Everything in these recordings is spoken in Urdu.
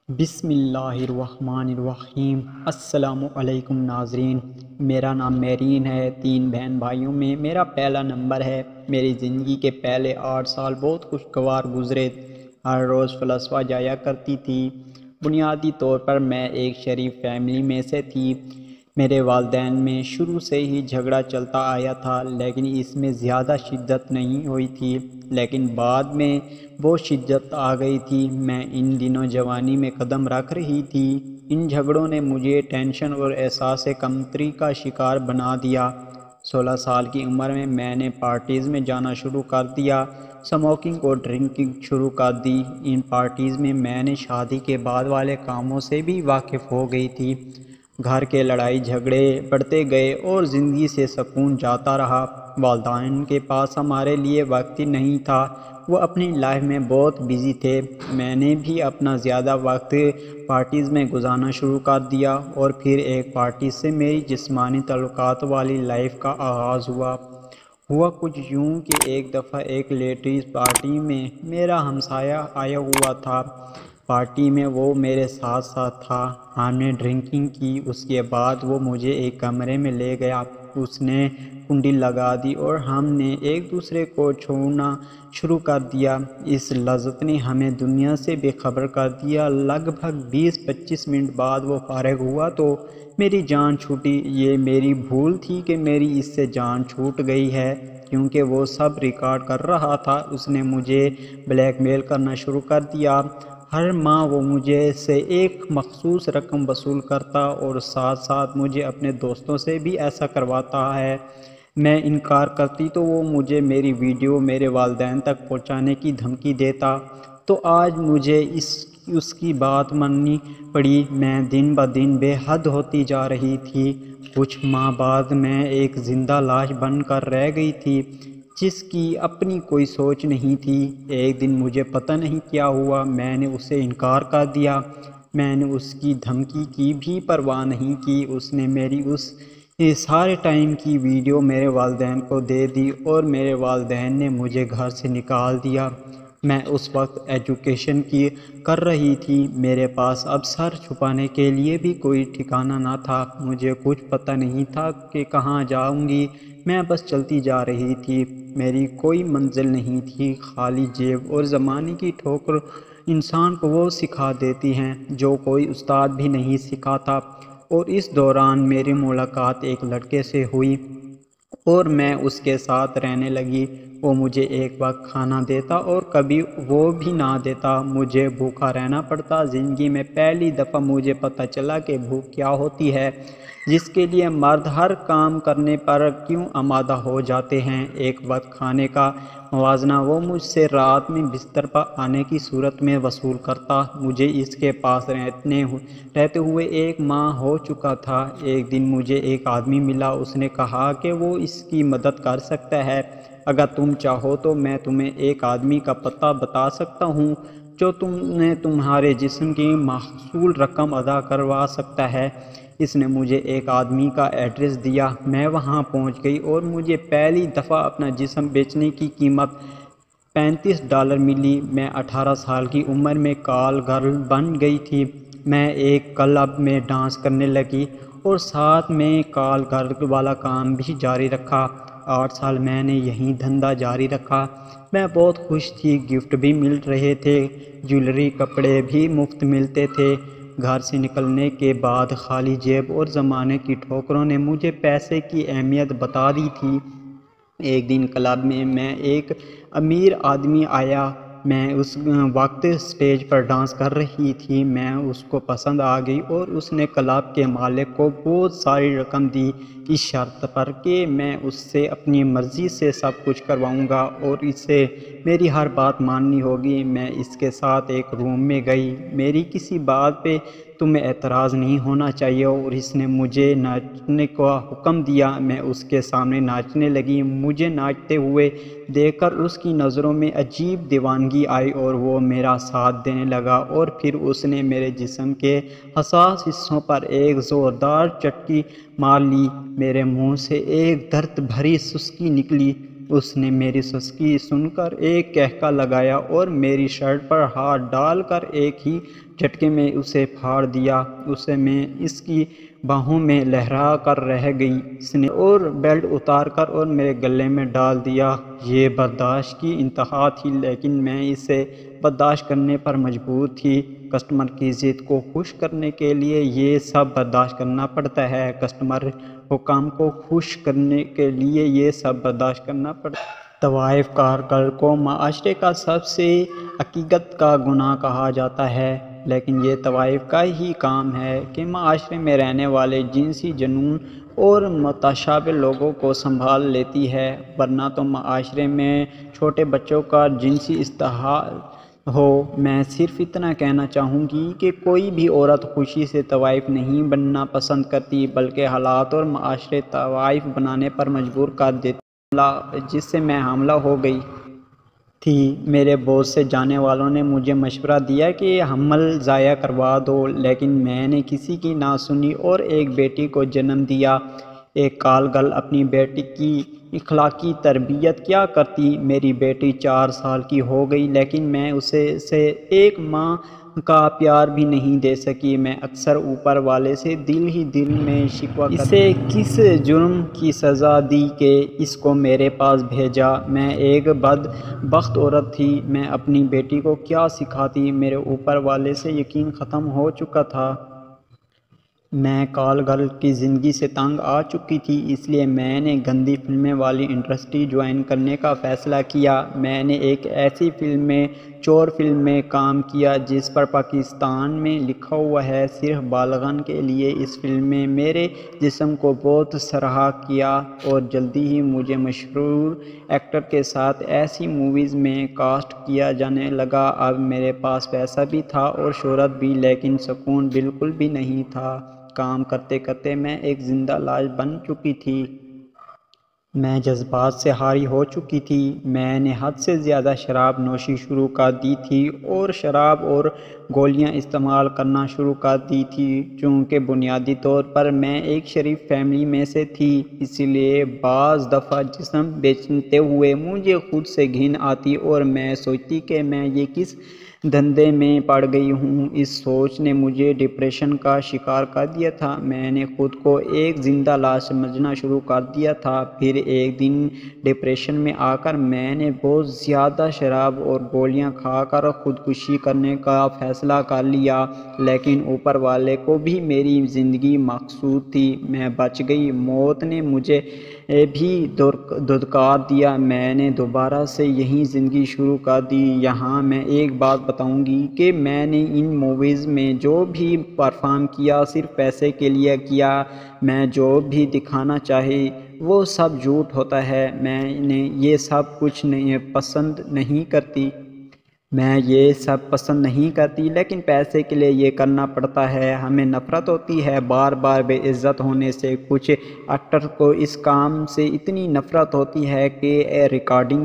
بسم اللہ الرحمن الرحیم۔ السلام علیکم ناظرین، میرا نام میرین ہے۔ 3 بہن بھائیوں میں میرا پہلا نمبر ہے۔ میری زندگی کے پہلے 8 سال بہت خوشگوار گزرے۔ ہر روز فلسفہ جایا کرتی تھی۔ بنیادی طور پر میں ایک شریف فیملی میں سے تھی۔ میرے والدین میں شروع سے ہی جھگڑا چلتا آیا تھا، لیکن اس میں زیادہ شدت نہیں ہوئی تھی۔ لیکن بعد میں بہت شدت آ گئی تھی۔ میں ان دنوں جوانی میں قدم رکھ رہی تھی۔ ان جھگڑوں نے مجھے ٹینشن اور احساس کمتری کا شکار بنا دیا۔ 16 سال کی عمر میں میں نے پارٹیز میں جانا شروع کر دیا، اسموکنگ اور ڈرنکنگ شروع کر دی۔ ان پارٹیز میں نے شادی کے بعد والے کاموں سے بھی واقف ہو گئی تھی۔ گھر کے لڑائی جھگڑے بڑھتے گئے اور زندگی سے سکون جاتا رہا۔ والدین کے پاس ہمارے لیے وقت ہی نہیں تھا، وہ اپنی لائف میں بہت بزی تھے۔ میں نے بھی اپنا زیادہ وقت پارٹیز میں گزارنا شروع کر دیا، اور پھر ایک پارٹی سے میری جسمانی تعلقات والی لائف کا آغاز ہوا کچھ یوں کہ ایک دفعہ ایک لیڈیز پارٹی میں میرا ہمسایہ آیا ہوا تھا۔ پارٹی میں وہ میرے ساتھ ساتھ تھا۔ ہم نے ڈرنکنگ کی۔ اس کے بعد وہ مجھے ایک کمرے میں لے گیا۔ اس نے کنڈی لگا دی اور ہم نے ایک دوسرے کو چھونا شروع کر دیا۔ اس لذت نے ہمیں دنیا سے بے خبر کر دیا۔ لگ بھگ 20-25 منٹ بعد وہ فارغ ہوا تو میری جان چھوٹی۔ یہ میری بھول تھی کہ میری اس سے جان چھوٹ گئی ہے، کیونکہ وہ سب ریکارڈ کر رہا تھا۔ اس نے مجھے بلیک میل کرنا شروع کر دیا۔ ہر ماہ وہ مجھے سے ایک مخصوص رقم وصول کرتا اور ساتھ ساتھ مجھے اپنے دوستوں سے بھی ایسا کرواتا ہے۔ میں انکار کرتی تو وہ مجھے میری ویڈیو میرے والدین تک پہنچانے کی دھمکی دیتا۔ تو آج مجھے اس کی بات ماننی پڑی۔ میں دن بدن بے حد ہوتی جا رہی تھی۔ کچھ ماہ بعد میں ایک زندہ لاش بن کر رہ گئی تھی، جس کی اپنی کوئی سوچ نہیں تھی۔ ایک دن مجھے پتہ نہیں کیا ہوا، میں نے اسے انکار کر دیا۔ میں نے اس کی دھمکی کی بھی پرواہ نہیں کی۔ اس نے میری اس سارے ٹائم کی ویڈیو میرے والدین کو دے دی اور میرے والدین نے مجھے گھر سے نکال دیا۔ میں اس وقت ایجوکیشن کی کر رہی تھی۔ میرے پاس اب سر چھپانے کے لیے بھی کوئی ٹھکانہ نہ تھا۔ مجھے کچھ پتہ نہیں تھا کہ کہاں جاؤں گی۔ میں بس چلتی جا رہی تھی۔ میری کوئی منزل نہیں تھی، خالی جیب اور زمانے کی ٹھوکر انسان کو وہ سکھا دیتی ہیں جو کوئی استاد بھی نہیں سکھاتا۔ اور اس دوران میری ملاقات ایک لڑکے سے ہوئی اور میں اس کے ساتھ رہنے لگی۔ وہ مجھے ایک وقت کھانا دیتا اور کبھی وہ بھی نہ دیتا۔ مجھے بھوکا رہنا پڑتا۔ زندگی میں پہلی دفعہ مجھے پتہ چلا کہ بھوک کیا ہوتی ہے، جس کے لیے مرد ہر کام کرنے پر کیوں آمادہ ہو جاتے ہیں۔ ایک وقت کھانے کا موازنہ وہ مجھ سے رات میں بستر پر آنے کی صورت میں وصول کرتا۔ مجھے اس کے پاس رہتے ہوئے 1 ماہ ہو چکا تھا۔ ایک دن مجھے ایک آدمی ملا۔ اس نے کہا کہ وہ اس کی مدد کر سکتا ہے۔ اگر تم چاہو تو میں تمہیں ایک آدمی کا پتہ بتا سکتا ہوں جو تمہارے جسم کی معقول رقم ادا کروا سکتا ہے۔ اس نے مجھے ایک آدمی کا ایڈریس دیا۔ میں وہاں پہنچ گئی اور مجھے پہلی دفعہ اپنا جسم بیچنے کی قیمت $35 ملی۔ میں 18 سال کی عمر میں کال گرل بن گئی تھی۔ میں ایک کلب میں ڈانس کرنے لگی اور ساتھ میں کال گرل والا کام بھی جاری رکھا۔ 8 سال میں نے یہی دھندا جاری رکھا۔ میں بہت خوش تھی۔ گفٹ بھی مل رہے تھے، جویلری، کپڑے بھی مفت ملتے تھے۔ گھر سے نکلنے کے بعد خالی جیب اور زمانے کی ٹھوکروں نے مجھے پیسے کی اہمیت بتا دی تھی۔ ایک دن کلب میں ایک امیر آدمی آیا۔ میں اس وقت اسٹیج پر ڈانس کر رہی تھی۔ میں اس کو پسند آ گئی اور اس نے کلب کے مالک کو بہت ساری رقم دی، اس شرط پر کہ میں اس سے اپنی مرضی سے سب کچھ کرواؤں گا اور اسے میری ہر بات ماننی ہوگی۔ میں اس کے ساتھ ایک روم میں گئی۔ میری کسی بات پہ تمہیں اعتراض نہیں ہونا چاہیے، اور اس نے مجھے ناچنے کا حکم دیا۔ میں اس کے سامنے ناچنے لگی۔ مجھے ناچتے ہوئے دیکھ کر اس کی نظروں میں عجیب دیوانگی آئی اور وہ میرا ساتھ دینے لگا، اور پھر اس نے میرے جسم کے حساس حصوں پر ایک زوردار چٹکی مار لی۔ میرے منہ سے ایک درد بھری سسکی نکلی۔ اس نے میری سسکی سن کر ایک کہکا لگایا اور میری شرٹ پر ہاتھ ڈال کر ایک ہی جھٹکے میں اسے پھاڑ دیا۔ اسے میں اس کی باہوں میں لہرا کر رہ گئی۔ اس نے اور بیلٹ اتار کر اور میرے گلے میں ڈال دیا۔ یہ برداشت کی انتہا تھی، لیکن میں اسے برداشت کرنے پر مجبور تھی۔ کسٹمر کی ضد کو خوش کرنے کے لیے یہ سب برداشت کرنا پڑتا ہے۔ کسٹمر حکام کو خوش کرنے کے لیے یہ سب برداشت کرنا پڑتا ہے۔ طوائف کارگر کو معاشرے کا سب سے عقیدت کا گناہ کہا جاتا ہے، لیکن یہ طوائف کا ہی کام ہے کہ معاشرے میں رہنے والے جنسی جنون اور متشابہ لوگوں کو سنبھال لیتی ہے، ورنہ تو معاشرے میں چھوٹے بچوں کا جنسی استحصال ہو۔ میں صرف اتنا کہنا چاہوں گی کہ کوئی بھی عورت خوشی سے طوائف نہیں بننا پسند کرتی، بلکہ حالات اور معاشرے طوائف بننے پر مجبور کر دیتے ہیں، جس سے میں حاملہ ہو گئی تھی۔ میرے بہت سے جاننے والوں نے مجھے مشورہ دیا کہ یہ حمل ضائع کروا دو، لیکن میں نے کسی کی نہ سنی اور ایک بیٹی کو جنم دیا۔ ایک کال گرل اپنی بیٹی کی اخلاقی تربیت کیا کرتی؟ میری بیٹی 4 سال کی ہو گئی، لیکن میں اسے ایک ماں کا پیار بھی نہیں دے سکی۔ میں اکثر اوپر والے سے دل ہی دل میں شکوہ کرتی، اسے کس جرم کی سزا دی کہ اس کو میرے پاس بھیجا؟ میں ایک بدبخت عورت تھی، میں اپنی بیٹی کو کیا سکھاتی؟ میرے اوپر والے سے یقین ختم ہو چکا تھا۔ میں کال گرل کی زندگی سے تنگ آ چکی تھی، اس لیے میں نے گندی فلمیں والی انڈسٹری جوائن کرنے کا فیصلہ کیا۔ میں نے ایک ایسی فلم میں چور فلم میں کام کیا جس پر پاکستان میں لکھا ہوا ہے صرف بالغان کے لیے۔ اس فلم میں میرے جسم کو بہت سراہا گیا اور جلدی ہی مجھے مشہور ایکٹر کے ساتھ ایسی موویز میں کاسٹ کیا جانے لگا۔ اب میرے پاس پیسہ بھی تھا اور شہرت بھی، لیکن سکون بالکل بھی نہیں تھا۔ کام کرتے کرتے میں ایک زندہ لاش بن چکی تھی۔ میں جذبات سے حاوی ہو چکی تھی۔ میں نے حد سے زیادہ شراب نوشی شروع کر دی تھی اور شراب اور گولیاں استعمال کرنا شروع کر دی تھی۔ چونکہ بنیادی طور پر میں ایک شریف فیملی میں سے تھی، اس لیے بعض دفعہ جسم بیچتے ہوئے مجھے خود سے گھن آتی اور میں سوچتی کہ میں یہ کس دھندے میں پڑ گئی ہوں۔ اس سوچ نے مجھے ڈپریشن کا شکار کر دیا تھا۔ میں نے خود کو ایک زندہ لاش سمجھنا شروع کر دیا تھا۔ پھر ایک دن ڈپریشن میں آ کر میں نے بہت زیادہ شراب اور گولیاں کھا کر خودکشی کرنے کا فیصلہ کر لیا، لیکن اوپر والے کو بھی میری زندگی مقصود تھی۔ میں بچ گئی۔ موت نے مجھے بھی دھتکار دیا۔ میں نے دوبارہ سے یہی زندگی شروع کر دی۔ یہاں میں ایک بات بتاؤں گی کہ میں نے ان موویز میں جو بھی پرفارم کیا صرف پیسے کے لیے کیا۔ میں جو بھی دکھانا چاہی وہ سب جھوٹ ہوتا ہے۔ میں نے یہ سب کچھ پسند نہیں کرتی۔ میں یہ سب پسند نہیں کرتی، لیکن پیسے کے لیے یہ کرنا پڑتا ہے۔ ہمیں نفرت ہوتی ہے بار بار بے عزت ہونے سے۔ کچھ ایکٹر کو اس کام سے اتنی نفرت ہوتی ہے کہ ریکارڈنگ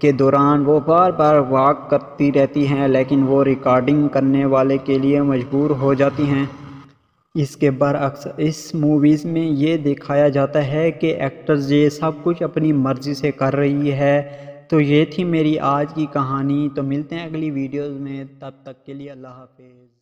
کے دوران وہ بار بار واک کرتی رہتی ہیں، لیکن وہ ریکارڈنگ کرنے والے کے لیے مجبور ہو جاتی ہیں۔ اس کے برعکس اس موویز میں یہ دکھایا جاتا ہے کہ ایکٹرز یہ سب کچھ اپنی مرضی سے کر رہی ہے۔ تو یہ تھی میری آج کی کہانی۔ تو ملتے ہیں اگلی ویڈیوز میں، تب تک کے لیے اللہ حافظ۔